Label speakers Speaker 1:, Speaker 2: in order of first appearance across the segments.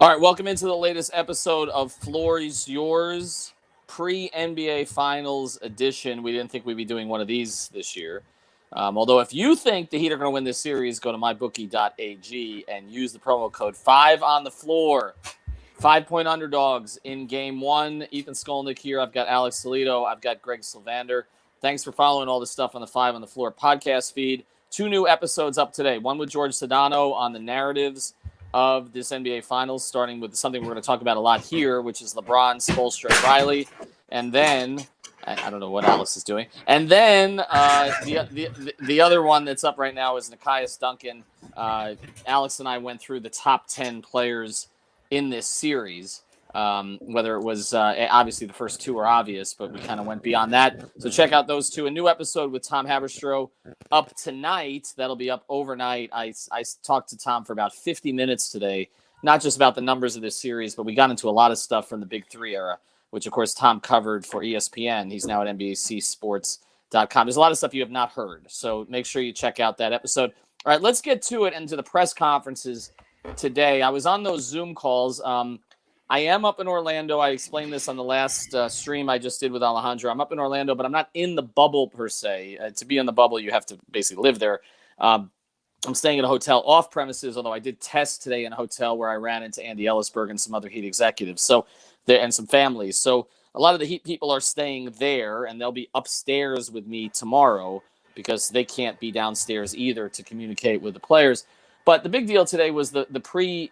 Speaker 1: All right, welcome into the latest episode of Floor is Yours, pre-NBA Finals edition. We didn't think we'd be doing one of these this year. Although if you think the Heat are going to win this series, go to mybookie.ag and use the promo code 5OnTheFloor. 5-point underdogs in Game 1. Ethan Skolnick here. I've got Alex Toledo. I've got Greg Sylvander. Thanks for following all this stuff on the 5 on the Floor podcast feed. 2 new episodes up today. One with George Sedano on the narratives of this NBA Finals, starting with something we're going to talk about a lot here, which is LeBron, Spoelstra, and Riley. And then, I don't know what Alex is doing. And then the other one that's up right now is Nekias Duncan. Alex and I went through the top 10 players in this series, whether it was obviously the first 2 are obvious, but we kind of went beyond that. So check out those 2. A new episode with Tom Haberstroh up tonight. That'll be up overnight. I talked to Tom for about 50 minutes today, not just about the numbers of this series, but we got into a lot of stuff from the Big 3 era, which, of course, Tom covered for ESPN. He's now at NBCSports.com. There's a lot of stuff you have not heard, so make sure you check out that episode. All right, let's get to it and to the press conferences today. I was on those Zoom calls. I am up in Orlando. I explained this on the last stream I just did with Alejandro. I'm up in Orlando, but I'm not in the bubble per se. To be in the bubble, you have to basically live there. I'm staying at a hotel off premises, although I did test today in a hotel where I ran into Andy Ellisberg and some other Heat executives and some families. So a lot of the Heat people are staying there, and they'll be upstairs with me tomorrow because they can't be downstairs either to communicate with the players. But the big deal today was the pre-final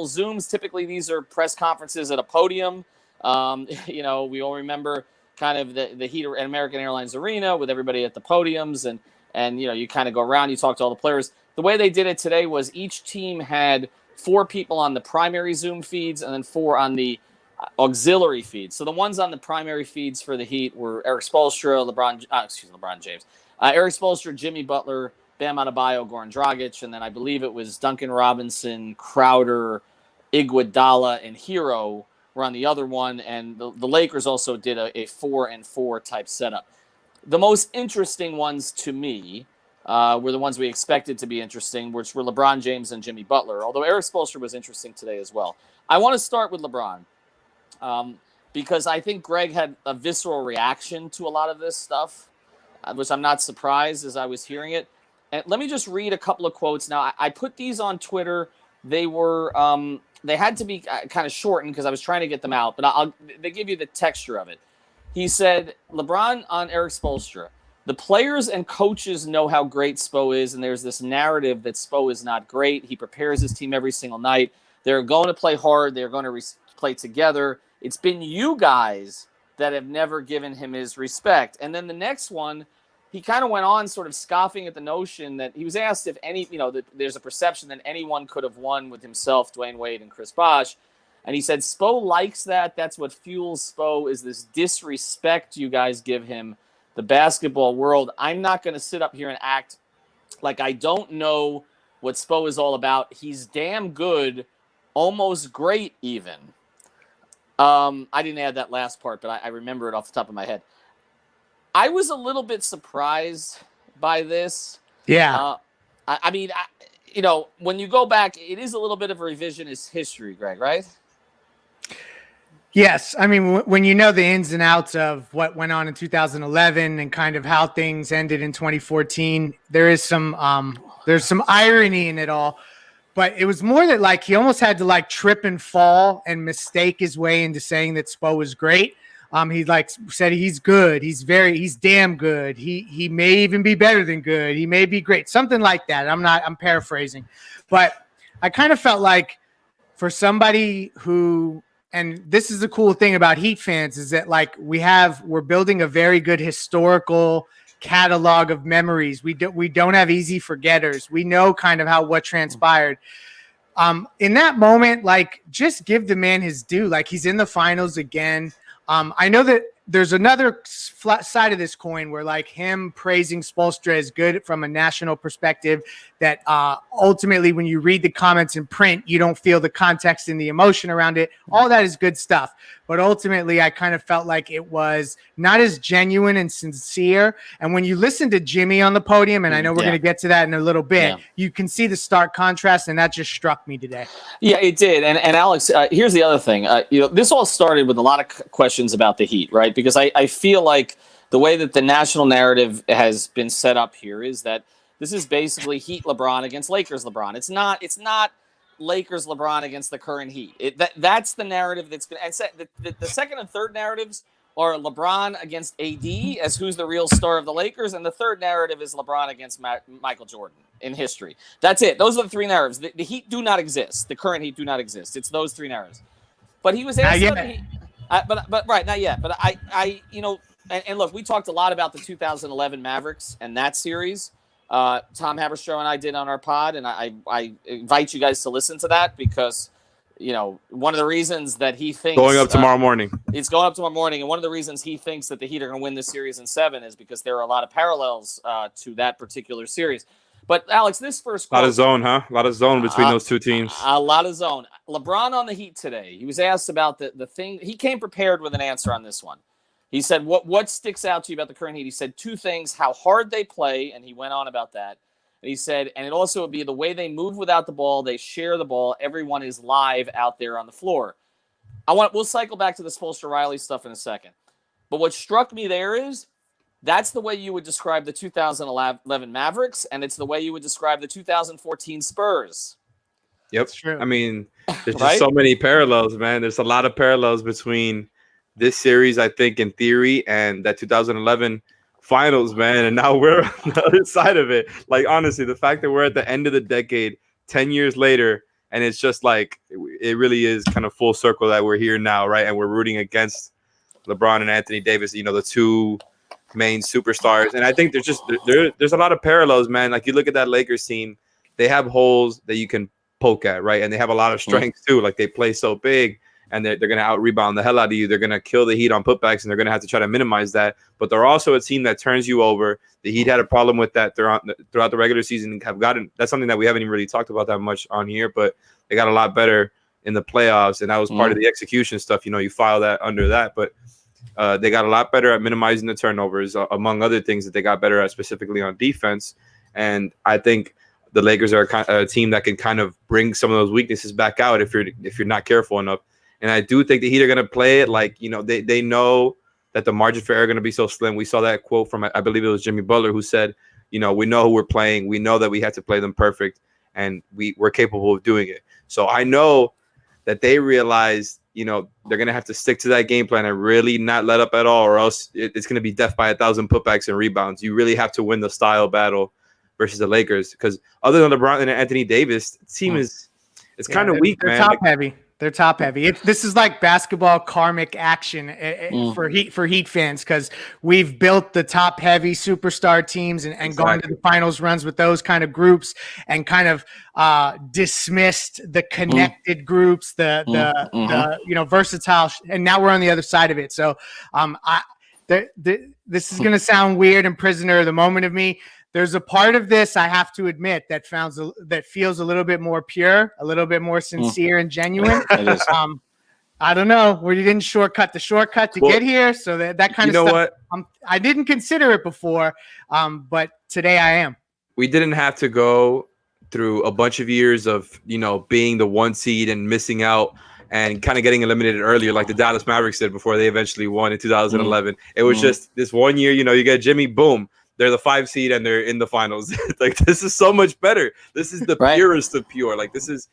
Speaker 1: Zooms. Typically, these are press conferences at a podium. We all remember kind of the Heat at American Airlines Arena with everybody at the podiums, and you kind of go around, you talk to all the players. The way they did it today was each team had 4 people on the primary Zoom feeds and then 4 on the auxiliary feeds. So the ones on the primary feeds for the Heat were Eric Spoelstra, LeBron James, Eric Spoelstra, Jimmy Butler, Bam Adebayo, Goran Dragic, and then I believe it was Duncan Robinson, Crowder, Iguodala, and Hero were on the other one, and the Lakers also did a 4-and-4 type setup. The most interesting ones to me were the ones we expected to be interesting, which were LeBron James and Jimmy Butler, although Eric Spoelstra was interesting today as well. I want to start with LeBron because I think Greg had a visceral reaction to a lot of this stuff, which I'm not surprised as I was hearing it. And let me just read a couple of quotes. Now, I put these on Twitter. They were they had to be kind of shortened because I was trying to get them out, but they give you the texture of it. He said, LeBron on Eric Spoelstra, the players and coaches know how great Spo is, and there's this narrative that Spo is not great. He prepares his team every single night. They're going to play hard. They're going to play together. It's been you guys that have never given him his respect. And then the next one, he kind of went on sort of scoffing at the notion that he was asked if that there's a perception that anyone could have won with himself, Dwayne Wade and Chris Bosh. And he said, Spo likes that. That's what fuels Spo is this disrespect you guys give him, the basketball world. I'm not going to sit up here and act like I don't know what Spo is all about. He's damn good, almost great even. I didn't add that last part, but I remember it off the top of my head. I was a little bit surprised by this.
Speaker 2: Yeah.
Speaker 1: When you go back, it is a little bit of a revisionist history, Greg, right?
Speaker 2: Yes. I mean, when you know the ins and outs of what went on in 2011 and kind of how things ended in 2014, there's some irony in it all. But it was more that like he almost had to like trip and fall and mistake his way into saying that Spo was great. He said he's good. He's damn good. He may even be better than good. He may be great. Something like that. I'm paraphrasing, but I kind of felt like for somebody who, and this is the cool thing about Heat fans is that like we're building a very good historical catalog of memories. We don't have easy forgetters. We know kind of what transpired. In that moment, like just give the man his due. Like he's in the finals again. I know that there's another flat side of this coin where like him praising Spoelstra is good from a national perspective, that ultimately when you read the comments in print, you don't feel the context and the emotion around it. All that is good stuff. But ultimately, I kind of felt like it was not as genuine and sincere. And when you listen to Jimmy on the podium, and I know we're going to get to that in a little bit, you can see the stark contrast, and that just struck me today.
Speaker 1: Yeah, it did. And Alex, here's the other thing. This all started with a lot of questions about the Heat, right? Because I feel like the way that the national narrative has been set up here is that this is basically Heat LeBron against Lakers LeBron. It's not Lakers LeBron against the current Heat. That's the narrative that's been. And the second and third narratives are LeBron against AD as who's the real star of the Lakers, and the third narrative is LeBron against Michael Jordan in history. That's it. Those are the three narratives. The Heat do not exist. The current Heat do not exist. It's those three narratives. But he was asked about the Heat. But right, not yet. But I and look, we talked a lot about the 2011 Mavericks and that series. Tom Haberstroh and I did on our pod, and I invite you guys to listen to that because, one of the reasons that he thinks
Speaker 3: going up tomorrow morning.
Speaker 1: It's going up tomorrow morning, and one of the reasons he thinks that the Heat are going to win this series in 7 is because there are a lot of parallels to that particular series. But Alex, this first quote,
Speaker 3: a lot of zone, huh? A lot of zone between those two teams.
Speaker 1: A lot of zone. LeBron on the Heat today. He was asked about the thing. He came prepared with an answer on this one. He said, what sticks out to you about the current Heat? He said 2 things, how hard they play, and he went on about that. And he said, and it also would be the way they move without the ball, they share the ball, everyone is live out there on the floor. We'll cycle back to the Spoelstra-Riley stuff in a second. But what struck me there is that's the way you would describe the 2011 Mavericks, and it's the way you would describe the 2014 Spurs.
Speaker 3: Yep. I mean, there's just so many parallels, man. There's a lot of parallels between this series, I think, in theory, and that 2011 finals, man. And now we're on the other side of it. Like, honestly, the fact that we're at the end of the decade, 10 years later, and it's just like, it really is kind of full circle that we're here now, right? And we're rooting against LeBron and Anthony Davis, the 2 main superstars. And I think there's a lot of parallels, man. Like, you look at that Lakers team, they have holes that you can poke at, right? And they have a lot of strength too. Like, they play so big, and they're going to out-rebound the hell out of you. They're going to kill the Heat on putbacks, and they're going to have to try to minimize that. But they're also a team that turns you over. The Heat had a problem with that throughout the regular season. That's something that we haven't even really talked about that much on here, but they got a lot better in the playoffs, and that was part of the execution stuff. You file that under that. But they got a lot better at minimizing the turnovers, among other things that they got better at specifically on defense. And I think the Lakers are a team that can kind of bring some of those weaknesses back out if you're not careful enough. And I do think the Heat are going to play it like, they know that the margin for error are going to be so slim. We saw that quote from, I believe it was Jimmy Butler, who said, we know who we're playing. We know that we had to play them perfect, and we're capable of doing it. So I know that they realize, they're going to have to stick to that game plan and really not let up at all, or else it's going to be death by 1,000 putbacks and rebounds. You really have to win the style battle versus the Lakers, because other than LeBron and Anthony Davis, the team it's kind of weak, man.
Speaker 2: Top heavy. They're top heavy. This is like basketball karmic action for Heat fans, because we've built the top heavy superstar teams and gone to the finals runs with those kind of groups, and kind of dismissed the connected groups, the versatile. And now we're on the other side of it. So this is going to sound weird and prisoner of the moment of me. There's a part of this, I have to admit, that feels a little bit more pure, a little bit more sincere and genuine. I don't know. We didn't shortcut the shortcut to get here, so that kind of stuff. I didn't consider it before, but today I am.
Speaker 3: We didn't have to go through a bunch of years of being the 1 seed and missing out and kind of getting eliminated earlier, like the Dallas Mavericks did before they eventually won in 2011. It was just this 1 year. You get Jimmy, boom. They're the 5 seed and they're in the finals. Like, this is so much better. This is the purest of pure. Like, this is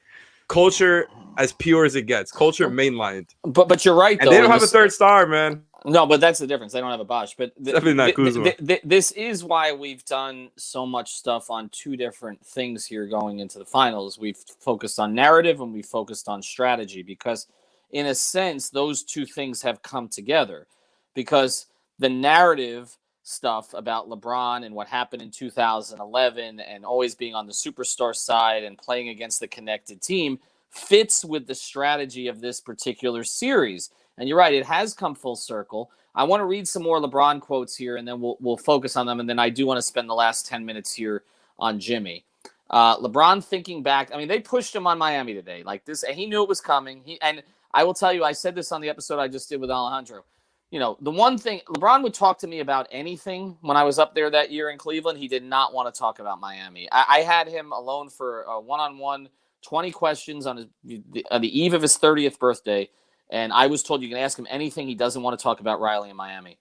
Speaker 3: culture as pure as it gets. Culture mainlined.
Speaker 1: But you're right, though.
Speaker 3: And they don't have a third star, man.
Speaker 1: No, but that's the difference. They don't have a Bosh. But
Speaker 3: definitely not Kuzma.
Speaker 1: This is why we've done so much stuff on 2 different things here going into the finals. We've focused on narrative and we've focused on strategy, because in a sense, those 2 things have come together, because the narrative stuff about LeBron and what happened in 2011 and always being on the superstar side and playing against the connected team fits with the strategy of this particular series. And you're right, it has come full circle. I want to read some more LeBron quotes here, and then we'll focus on them. And then I do want to spend the last 10 minutes here on Jimmy. LeBron thinking back, I mean, they pushed him on Miami today. Like this, and he knew it was coming. And I will tell you, I said this on the episode I just did with Alejandro. You know, the one thing, LeBron would talk to me about anything when I was up there that year in Cleveland. He did not want to talk about Miami. I had him alone for a one-on-one, 20 questions on the eve of his 30th birthday. And I was told you can ask him anything. He doesn't want to talk about Riley in Miami.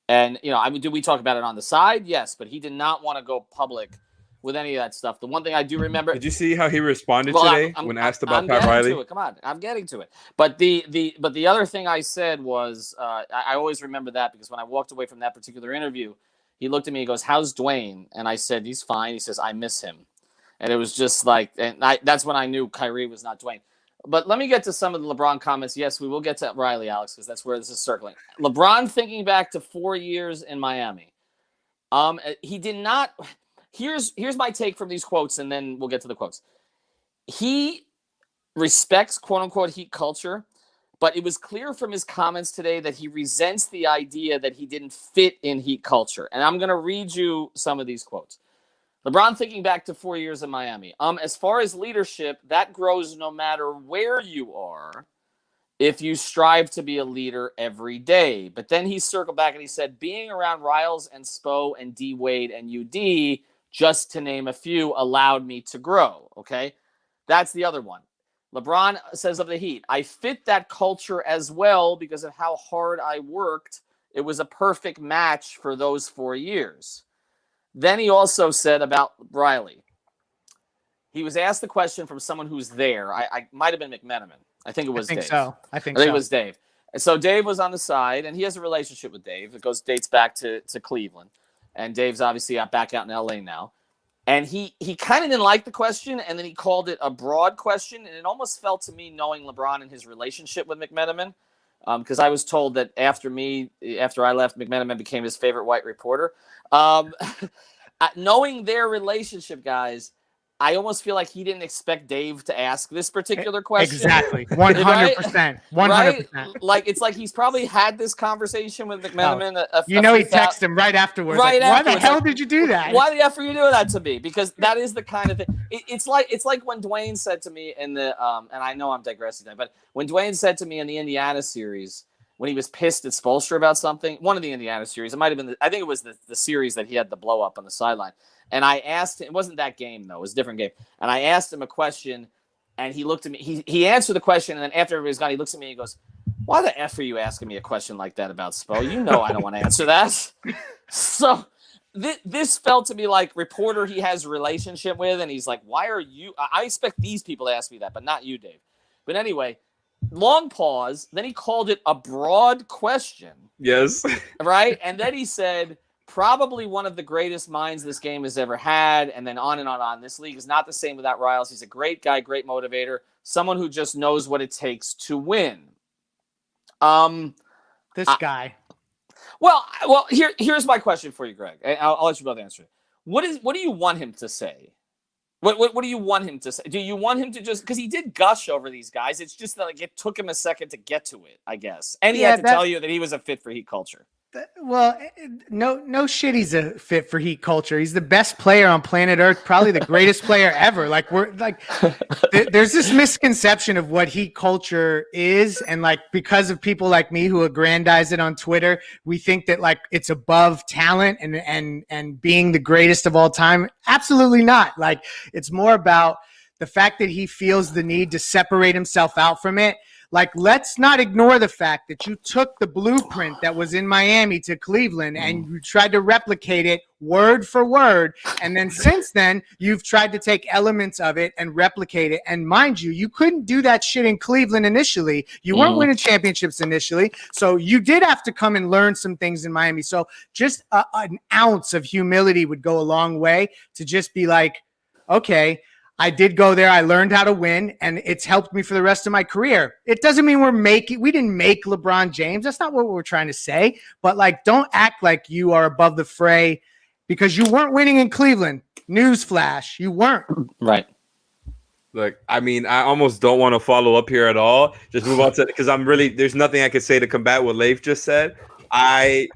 Speaker 1: And, you know, I mean, did we talk about it on the side? Yes, but he did not want to go public with any of that stuff. The one thing I do remember.
Speaker 3: Did you see how he responded today when asked about Pat Riley?
Speaker 1: Come on, I'm getting to it. But the other thing I said was I always remember that because when I walked away from that particular interview, he looked at me and goes, "How's Dwayne?" And I said, "He's fine." He says, "I miss him." And it was just like, that's when I knew Kyrie was not Dwayne. But let me get to some of the LeBron comments. Yes, we will get to Riley, Alex, because that's where this is circling. LeBron thinking back to 4 years in Miami. He did not. Here's my take from these quotes, and then we'll get to the quotes. He respects quote-unquote Heat culture, but it was clear from his comments today that he resents the idea that he didn't fit in Heat culture. And I'm going to read you some of these quotes. LeBron thinking back to 4 years in Miami. As far as leadership, that grows no matter where you are if you strive to be a leader every day. But then he circled back and he said, being around Riles and Spo and D Wade and UD, just to name a few, allowed me to grow. Okay, that's the other one. LeBron says of the Heat, I fit that culture as well because of how hard I worked. It was a perfect match for those 4 years. Then he also said about Riley. He was asked the question from someone who's there. I might have been McMenamin. I think it was Dave.
Speaker 2: I think
Speaker 1: it was Dave. And so Dave was on the side, and he has a relationship with Dave. It dates back to Cleveland. And Dave's obviously back out in L.A. now. And he kind of didn't like the question, and then he called it a broad question. And it almost felt to me, knowing LeBron and his relationship with McMenamin, because I was told that after I left, McMenamin became his favorite white reporter. Knowing their relationship, guys, I almost feel like he didn't expect Dave to ask this particular question.
Speaker 2: Exactly. 100%. 100%.
Speaker 1: Right? Like, it's like he's probably had this conversation with McMenamin.
Speaker 2: He texted him right afterwards.
Speaker 1: Right
Speaker 2: like,
Speaker 1: afterwards.
Speaker 2: Why the hell did you do that?
Speaker 1: Why the F are you doing that to me? Because that is the kind of thing. It's like when Dwayne said to me in the and I know I'm digressing there, but when Dwayne said to me in the Indiana series, when he was pissed at Spoelstra about something, one of the Indiana series, it might have been, I think it was the series that he had the blow up on the sideline. And I asked him, it wasn't that game though, it was a different game. And I asked him a question and he looked at me, he answered the question. And then after everybody's gone, he looks at me and he goes, why the F are you asking me a question like that about Spo? You know I don't want to answer that. So this felt to me like reporter he has a relationship with. And he's like, why are you, I expect these people to ask me that, but not you, Dave. But anyway, long pause. Then he called it a broad question.
Speaker 3: Yes.
Speaker 1: Right. And then he said, probably one of the greatest minds this game has ever had. And then on and on and on. This league is not the same without Riles. He's a great guy, great motivator, someone who just knows what it takes to win.
Speaker 2: This guy.
Speaker 1: Well, here's my question for you, Greg. I'll let you both answer it. What do you want him to say? What do you want him to say? Do you want him to just, because he did gush over these guys. It's just that like it took him a second to get to it, I guess. And he had to tell you that he was a fit for Heat culture.
Speaker 2: Well, no shit. He's a fit for Heat culture. He's the best player on planet Earth, probably the greatest player ever. Like there's this misconception of what Heat culture is, and like because of people like me who aggrandize it on Twitter, we think that like it's above talent and being the greatest of all time. Absolutely not. Like it's more about the fact that he feels the need to separate himself out from it. Like, let's not ignore the fact that you took the blueprint that was in Miami to Cleveland and you tried to replicate it word for word. And then since then, you've tried to take elements of it and replicate it. And mind you, you couldn't do that shit in Cleveland initially. You weren't winning championships initially. So you did have to come and learn some things in Miami. So just an ounce of humility would go a long way to just be like, okay, I did go there. I learned how to win, and it's helped me for the rest of my career. It doesn't mean we didn't make LeBron James. That's not what we're trying to say. But like, don't act like you are above the fray because you weren't winning in Cleveland. Newsflash, you weren't.
Speaker 1: Right.
Speaker 3: Look, I mean, I almost don't want to follow up here at all. Just move on to because there's nothing I could say to combat what Leif just said. I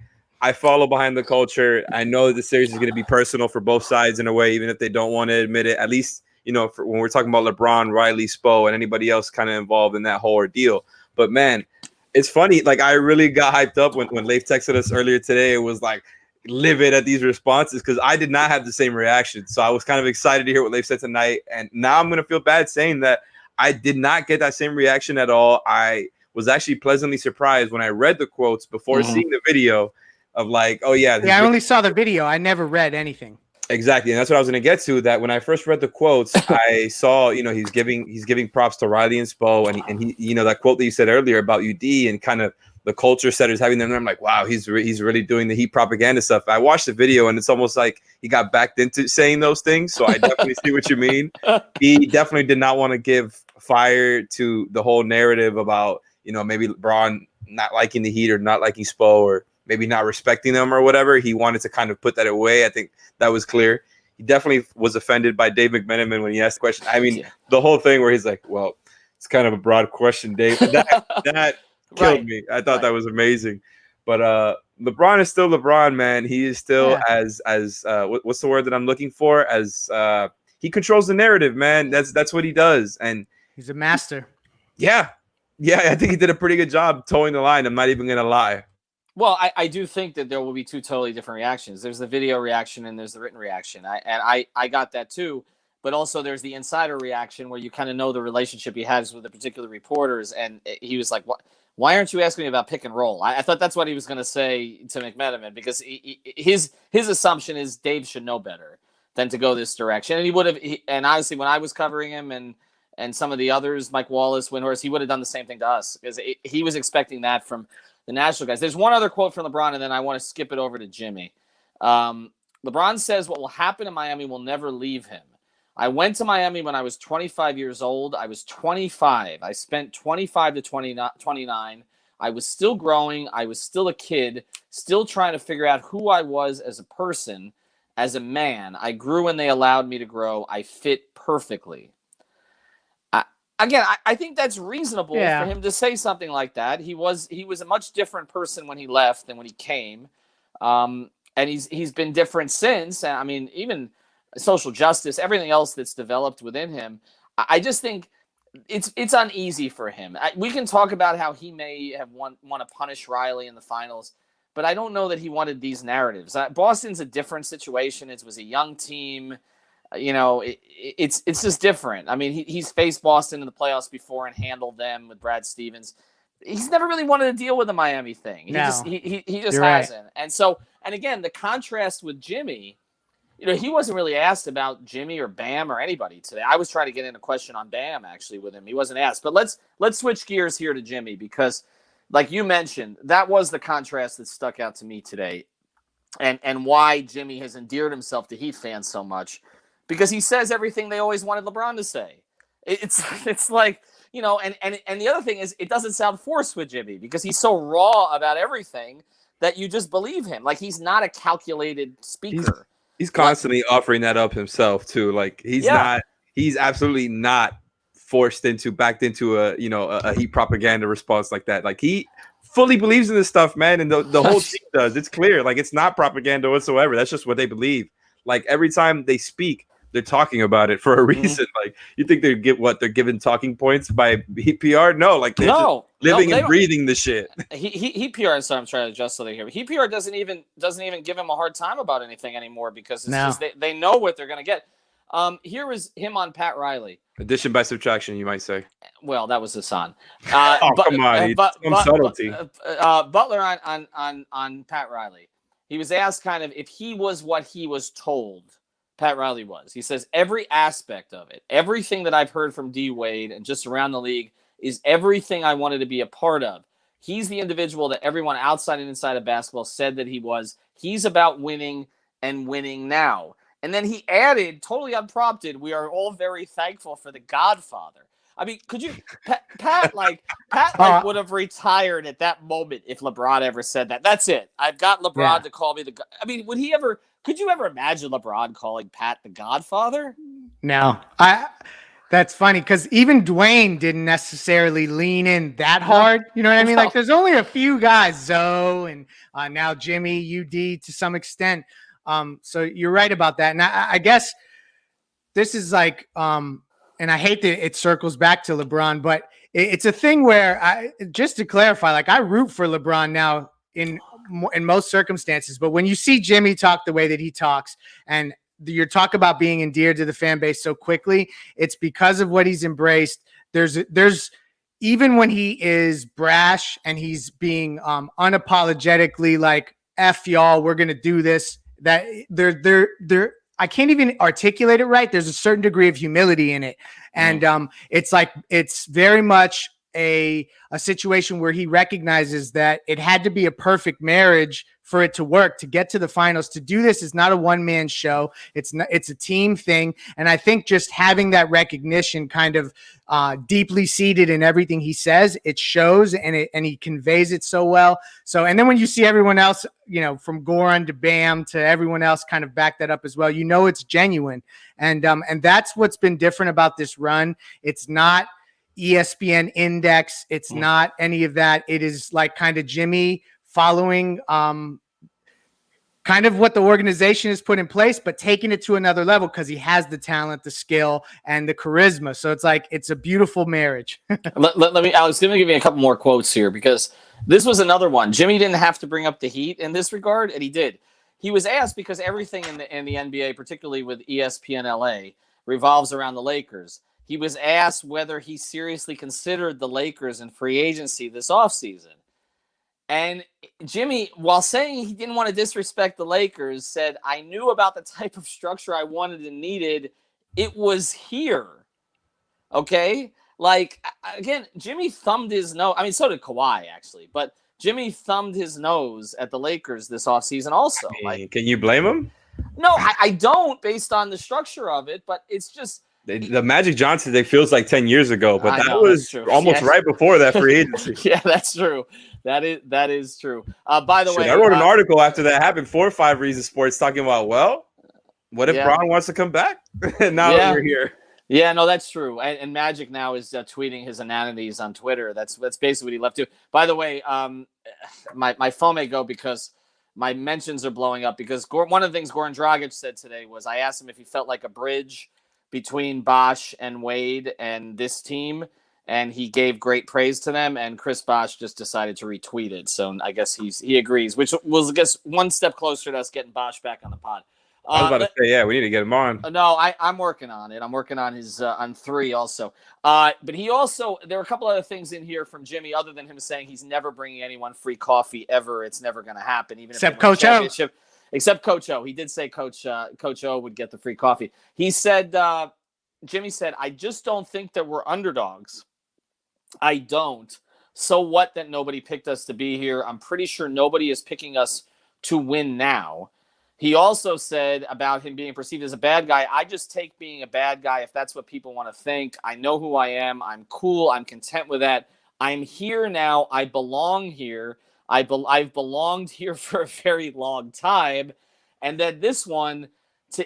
Speaker 3: follow behind the culture. I know the series is going to be personal for both sides in a way, even if they don't want to admit it. At least, when we're talking about LeBron, Riley, Spo, and anybody else kind of involved in that whole ordeal. But man, it's funny. Like, I really got hyped up when Leif texted us earlier today. It was like livid at these responses because I did not have the same reaction. So I was kind of excited to hear what Leif said tonight. And now I'm going to feel bad saying that I did not get that same reaction at all. I was actually pleasantly surprised when I read the quotes before seeing the video of like, oh yeah.
Speaker 2: Yeah, I only saw the video. I never read anything.
Speaker 3: Exactly. And that's what I was going to get to, that when I first read the quotes, I saw, he's giving props to Riley and Spo, and he that quote that you said earlier about UD and kind of the culture setters having them. I'm like, wow, he's really doing the Heat propaganda stuff. I watched the video and it's almost like he got backed into saying those things. So I definitely see what you mean. He definitely did not want to give fire to the whole narrative about, maybe LeBron not liking the Heat or not liking Spo or maybe not respecting them or whatever. He wanted to kind of put that away. I think that was clear. He definitely was offended by Dave McMenamin when he asked the question. I mean, the whole thing where he's like, well, it's kind of a broad question, Dave. That killed me. I thought that was amazing. But LeBron is still LeBron, man. He is still as what's the word that I'm looking for? As he controls the narrative, man. That's what he does. And
Speaker 2: he's a master.
Speaker 3: Yeah, I think he did a pretty good job towing the line. I'm not even going to lie.
Speaker 1: Well, I do think that there will be two totally different reactions. There's the video reaction and there's the written reaction. I got that too. But also there's the insider reaction where you kind of know the relationship he has with the particular reporters. And he was like, why aren't you asking me about pick and roll? I thought that's what he was going to say to McMenamin, because his assumption is Dave should know better than to go this direction. And he would have, and honestly, when I was covering him and some of the others, Mike Wallace, Windhorst, he would have done the same thing to us, because he was expecting that from the national guys. There's one other quote from LeBron, and then I want to skip it over to Jimmy. LeBron says, what will happen in Miami will never leave him. I went to Miami when I was 25 years old. I was 25. I spent 25 to 29. I was still growing. I was still a kid, still trying to figure out who I was as a person, as a man. I grew when they allowed me to grow. I fit perfectly. I think that's reasonable for him to say something like that. He was a much different person when he left than when he came. And he's been different since. I mean, even social justice, everything else that's developed within him. I just think it's uneasy for him. We can talk about how he may have want to punish Riley in the finals, but I don't know that he wanted these narratives. Boston's a different situation. It was a young team. It's just different. I mean, he's faced Boston in the playoffs before and handled them with Brad Stevens. He's never really wanted to deal with the Miami thing. He just hasn't. Right. And again, the contrast with Jimmy, he wasn't really asked about Jimmy or Bam or anybody today. I was trying to get in a question on Bam actually with him. He wasn't asked. But let's switch gears here to Jimmy, because like you mentioned, that was the contrast that stuck out to me today. And why Jimmy has endeared himself to Heat fans so much. Because he says everything they always wanted LeBron to say. It's like, and the other thing is, it doesn't sound forced with Jimmy, because he's so raw about everything that you just believe him. Like, he's not a calculated speaker.
Speaker 3: He's constantly offering that up himself too. Like, he's absolutely not backed into a Heat propaganda response like that. Like, he fully believes in this stuff, man. And the whole team does. It's clear. Like, it's not propaganda whatsoever. That's just what they believe. Like, every time they speak, they're talking about it for a reason. Like, you think they're given talking points by Heat PR? No, like, they're just living and breathing the shit.
Speaker 1: Heat PR. So I'm trying to adjust something here. Heat PR doesn't even give him a hard time about anything anymore, because they know what they're gonna get. Here is him on Pat Riley.
Speaker 3: Addition by subtraction, you might say.
Speaker 1: Well, that was Hassan.
Speaker 3: Come on, subtlety.
Speaker 1: Butler on Pat Riley. He was asked kind of if he was what he was told Pat Riley was. He says, every aspect of it, everything that I've heard from D Wade and just around the league is everything I wanted to be a part of. He's the individual that everyone outside and inside of basketball said that he was. He's about winning and winning now. And then he added, totally unprompted, we are all very thankful for the Godfather. I mean, could you, Pat would have retired at that moment if LeBron ever said that. That's it. I've got LeBron to call me I mean, could you ever imagine LeBron calling Pat the Godfather?
Speaker 2: No. That's funny because even Dwayne didn't necessarily lean in that hard. You know what I mean? Like there's only a few guys, Zoe and now Jimmy, UD to some extent. So you're right about that. And I guess this is like, and I hate that it circles back to LeBron, but it's a thing where just to clarify, like I root for LeBron now in most circumstances, but when you see Jimmy talk the way that he talks and you're talking about being endeared to the fan base so quickly, it's because of what he's embraced. There's even when he is brash and he's being unapologetically like F y'all, we're gonna do this, that there I can't even articulate it right. There's a certain degree of humility in it. And it's like it's very much a situation where he recognizes that it had to be a perfect marriage for it to work, to get to the finals. To do this is not a one-man show. It's a team thing. And I think just having that recognition kind of deeply seated in everything he says, it shows and he conveys it so well. So, and then when you see everyone else, you know, from Goran to Bam to everyone else kind of back that up as well, you know, it's genuine. And that's what's been different about this run. It's not ESPN Index. It's not any of that. It is like kind of Jimmy following kind of what the organization has put in place, but taking it to another level because he has the talent, the skill, and the charisma. So it's like it's a beautiful marriage.
Speaker 1: let me, Alex, let me give you a couple more quotes here because this was another one. Jimmy didn't have to bring up the Heat in this regard, and he did. He was asked because everything in the NBA, particularly with ESPN LA, revolves around the Lakers. He was asked whether he seriously considered the Lakers in free agency this offseason. And Jimmy, while saying he didn't want to disrespect the Lakers, said, I knew about the type of structure I wanted and needed. It was here. Okay? Like, again, Jimmy thumbed his nose. I mean, so did Kawhi, actually. But Jimmy thumbed his nose at the Lakers this offseason also. Like,
Speaker 3: can you blame him?
Speaker 1: No, I don't, based on the structure of it. But it's just...
Speaker 3: The Magic Johnson thing feels like 10 years ago, but that was almost right before that free agency.
Speaker 1: Yeah, that's true. That is true. By the way,
Speaker 3: I wrote an article after that happened, 4 or 5 Reasons Sports, talking about, well, what if Bron wants to come back? Now that we're here.
Speaker 1: Yeah, no, that's true. And Magic now is tweeting his inanities on Twitter. That's basically what he left to. By the way, my phone may go because my mentions are blowing up because one of the things Goran Dragic said today was I asked him if he felt like a bridge between Bosh and Wade and this team, and he gave great praise to them, and Chris Bosh just decided to retweet it. So I guess he agrees, which was, I guess, one step closer to us getting Bosh back on the pod.
Speaker 3: I was about to say, yeah, we need to get him on.
Speaker 1: No, I'm working on it. I'm working on his on 3 also. But he also, there were a couple other things in here from Jimmy other than him saying he's never bringing anyone free coffee ever. It's never going to happen. Even
Speaker 2: except Coach O.
Speaker 1: Except Coach O. He did say Coach O would get the free coffee. He said, Jimmy said, I just don't think that we're underdogs. I don't. So what that nobody picked us to be here? I'm pretty sure nobody is picking us to win now. He also said about him being perceived as a bad guy, I just take being a bad guy if that's what people want to think. I know who I am. I'm cool. I'm content with that. I'm here now. I belong here. I've belonged here for a very long time. And then this one,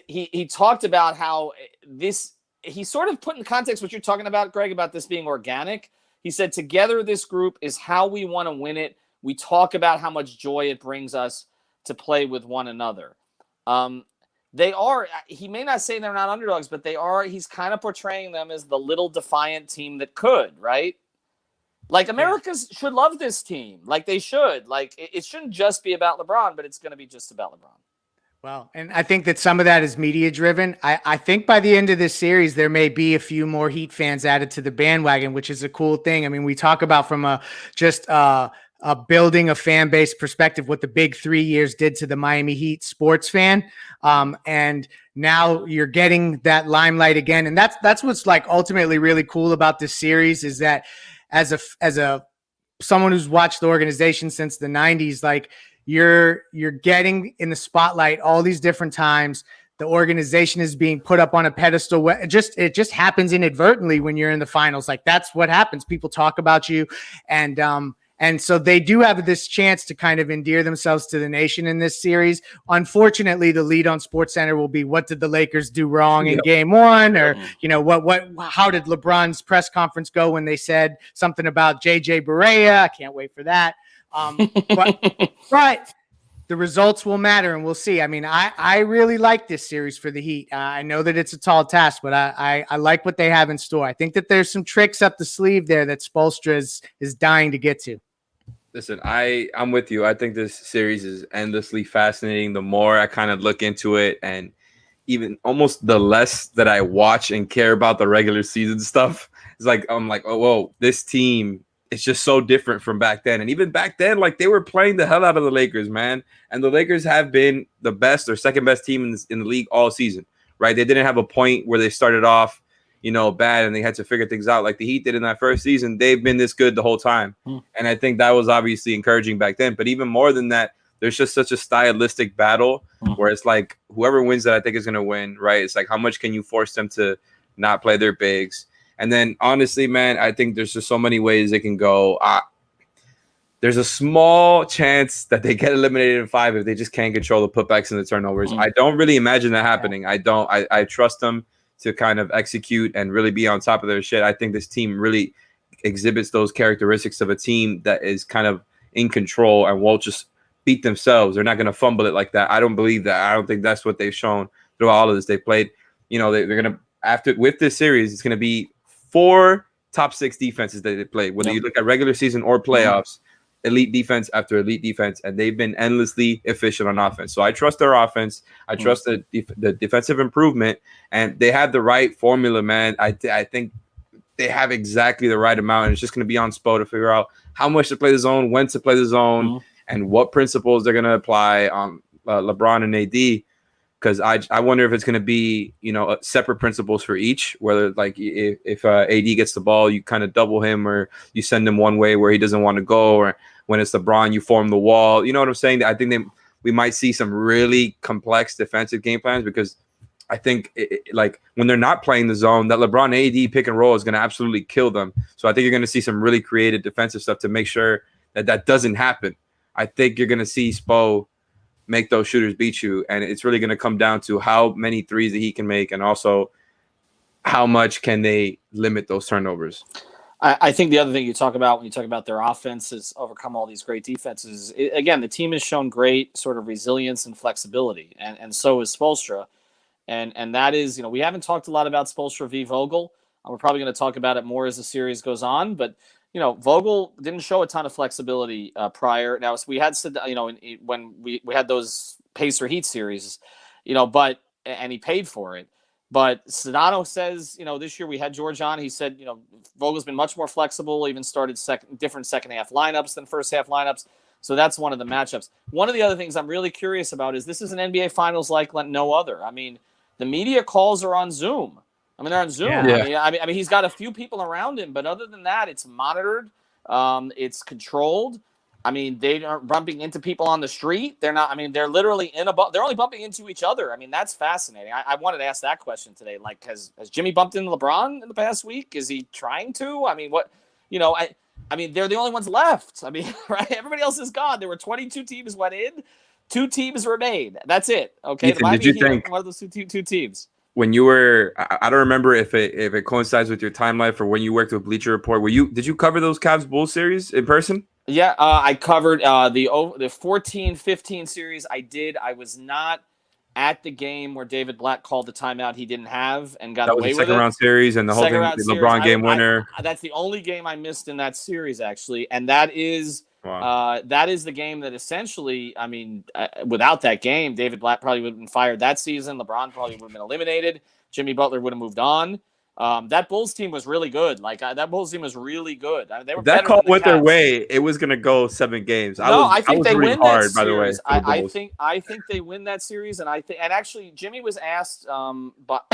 Speaker 1: he talked about how this, he sort of put in context what you're talking about, Greg, about this being organic. He said, together this group is how we want to win it. We talk about how much joy it brings us to play with one another. They are, he may not say they're not underdogs, but they are, he's kind of portraying them as the little defiant team that could, right? Like, America should love this team. Like, they should. Like, it shouldn't just be about LeBron, but it's going to be just about LeBron.
Speaker 2: Well, and I think that some of that is media driven. I think by the end of this series, there may be a few more Heat fans added to the bandwagon, which is a cool thing. I mean, we talk about from a building a fan base perspective, what the big 3 years did to the Miami Heat sports fan. And now you're getting that limelight again. And that's what's like ultimately really cool about this series is that as a someone who's watched the organization since the 90s, like you're getting in the spotlight all these different times. The organization is being put up on a pedestal. It just happens inadvertently when you're in the finals. Like that's what happens. People talk about you, and And so they do have this chance to kind of endear themselves to the nation in this series. Unfortunately, the lead on SportsCenter will be, what did the Lakers do wrong in game one? Or, how did LeBron's press conference go when they said something about JJ Barea? I can't wait for that. But the results will matter, and we'll see. I mean, I really like this series for the Heat. I know that it's a tall task, but I like what they have in store. I think that there's some tricks up the sleeve there that Spoelstra is dying to get to.
Speaker 3: Listen, I'm with you. I think this series is endlessly fascinating. The more I kind of look into it, and even almost the less that I watch and care about the regular season stuff, it's like I'm like, oh, whoa, this team, it's just so different from back then. And even back then, like, they were playing the hell out of the Lakers, man. And the Lakers have been the best or second best team in the league all season, right? They didn't have a point where they started off, bad and they had to figure things out like the Heat did in that first season. They've been this good the whole time. And I think that was obviously encouraging back then. But even more than that, there's just such a stylistic battle where it's like whoever wins that, I think, is going to win, right? It's like, how much can you force them to not play their bigs? And then, honestly, man, I think there's just so many ways it can go. There's a small chance that they get eliminated in 5 if they just can't control the putbacks and the turnovers. I don't really imagine that happening. I trust them to kind of execute and really be on top of their shit. I think this team really exhibits those characteristics of a team that is kind of in control and won't just beat themselves. They're not going to fumble it like that. I don't believe that. I don't think that's what they've shown through all of this. They played, they're going to, with this series, it's going to be 4 top 6 defenses that they played. Whether you look at regular season or playoffs, elite defense after elite defense, and they've been endlessly efficient on offense. So I trust their offense. I trust the defensive improvement, and they have the right formula, man. I think they have exactly the right amount, and it's just going to be on Spo to figure out how much to play the zone, when to play the zone, and what principles they're going to apply on LeBron and AD. Because I wonder if it's going to be, separate principles for each, whether like if AD gets the ball, you kind of double him or you send him one way where he doesn't want to go, or when it's LeBron, you form the wall. You know what I'm saying? I think we might see some really complex defensive game plans, because I think like when they're not playing the zone, that LeBron AD pick and roll is going to absolutely kill them. So I think you're going to see some really creative defensive stuff to make sure that doesn't happen. I think you're going to see Spo make those shooters beat you, and it's really going to come down to how many threes that he can make, and also how much can they limit those turnovers.
Speaker 1: I think the other thing you talk about when you talk about their offense is overcome all these great defenses. Again, the team has shown great sort of resilience and flexibility, and so is Spoelstra. And that is, we haven't talked a lot about Spoelstra v. Vogel. We're probably going to talk about it more as the series goes on, but Vogel didn't show a ton of flexibility prior. Now, we had, when we had those Pacer Heat series, and he paid for it. But Sedano says, this year we had George on. He said, Vogel's been much more flexible, even started different second half lineups than first half lineups. So that's one of the matchups. One of the other things I'm really curious about is this is an NBA Finals like no other. I mean, the media calls are on Zoom. They're on Zoom.
Speaker 3: Yeah.
Speaker 1: I mean, he's got a few people around him, but other than that, it's monitored. It's controlled. I mean, they aren't bumping into people on the street. They're not. I mean, they're literally they're only bumping into each other. I mean, that's fascinating. I wanted to ask that question today. Like, has Jimmy bumped into LeBron in the past week? Is he trying to? I mean, what? I mean, they're the only ones left. I mean, right? Everybody else is gone. There were 22 teams went in. 2 teams remained. That's it. Okay.
Speaker 3: Ethan, did you think
Speaker 1: one of those two teams?
Speaker 3: When you were, I don't remember if it coincides with your time life or when you worked with Bleacher Report. Did you cover those Cavs Bulls series in person?
Speaker 1: Yeah, I covered the 14-15 series. I did. I was not at the game where David Blatt called the timeout he didn't have and got away with it. That was the second
Speaker 3: round series and the whole thing, the LeBron game winner.
Speaker 1: That's the only game I missed in that series, actually, and that is the game that essentially, I mean, without that game, David Blatt probably would have been fired that season. LeBron probably would have been eliminated. Jimmy Butler would have moved on. That Bulls team was really good. That Bulls team was really good. They were
Speaker 3: that call went their way. It was going to go 7 games.
Speaker 1: I think they win that series.
Speaker 3: By the way,
Speaker 1: I think they win that series, and actually Jimmy was asked. But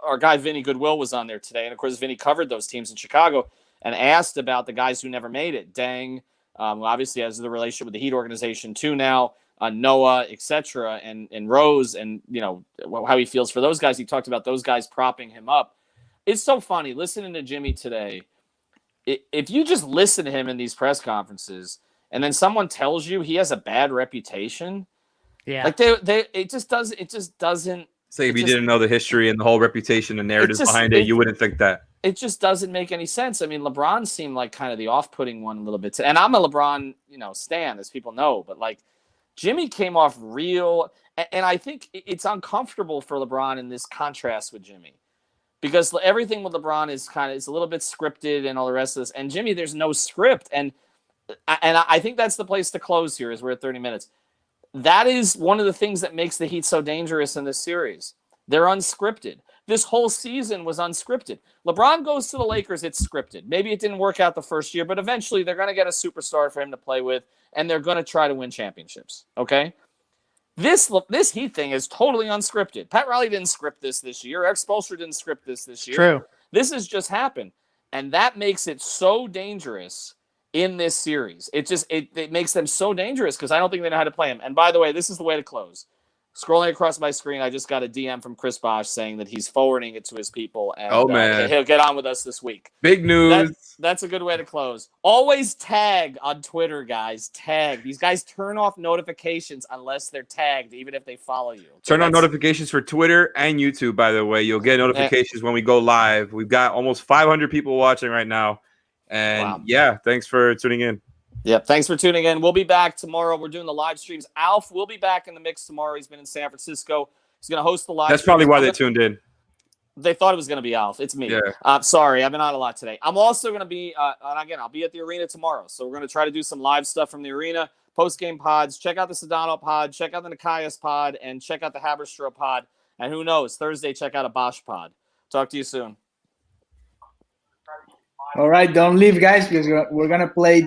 Speaker 1: our guy Vinny Goodwill was on there today, and of course Vinny covered those teams in Chicago and asked about the guys who never made it. Deng, who obviously has the relationship with the Heat organization too now. Noah, etc., and Rose, and how he feels for those guys. He talked about those guys propping him up. It's so funny listening to Jimmy today. if you just listen to him in these press conferences, and then someone tells you he has a bad reputation, like it just doesn't.
Speaker 3: Say if you didn't know the history and the whole reputation and narrative behind it, you wouldn't think that.
Speaker 1: It just doesn't make any sense. I mean, LeBron seemed like kind of the off-putting one a little bit, and I'm a LeBron, stan, as people know, but like Jimmy came off real, and I think it's uncomfortable for LeBron in this contrast with Jimmy, because everything with LeBron is a little bit scripted and all the rest of this, and Jimmy, there's no script, and I think that's the place to close here, as we're at 30 minutes. That is one of the things that makes the Heat so dangerous in this series. They're unscripted. This whole season was unscripted. LeBron goes to the Lakers, it's scripted. Maybe it didn't work out the first year, but eventually they're going to get a superstar for him to play with, and they're going to try to win championships, okay? This Heat thing is totally unscripted. Pat Riley didn't script this year. Eric Spoelstra didn't script this year.
Speaker 2: True.
Speaker 1: This has just happened, and that makes it so dangerous in this series. It makes them so dangerous because I don't think they know how to play him. And by the way, this is the way to close. Scrolling across my screen, I just got a DM from Chris Bosh saying that he's forwarding it to his people, and he'll get on with us this week.
Speaker 3: Big news.
Speaker 1: That's a good way to close. Always tag on Twitter, guys. Tag. These guys turn off notifications unless they're tagged, even if they follow you.
Speaker 3: Turn on notifications for Twitter and YouTube, by the way. You'll get notifications when we go live. We've got almost 500 people watching right now. And thanks for tuning in.
Speaker 1: Yep, thanks for tuning in. We'll be back tomorrow. We're doing the live streams. Alf will be back in the mix tomorrow. He's been in San Francisco. He's going to host the live
Speaker 3: That's probably why they tuned in.
Speaker 1: They thought it was going to be Alf. It's me.
Speaker 3: Yeah.
Speaker 1: Sorry, I've been on a lot today. I'm also going to be, and again, I'll be at the arena tomorrow. So we're going to try to do some live stuff from the arena, post-game pods. Check out the Sedano pod. Check out the Nikias pod. And check out the Haberstroh pod. And who knows, Thursday, check out a Bosch pod. Talk to you soon.
Speaker 4: All right, don't leave, guys, because we're going to play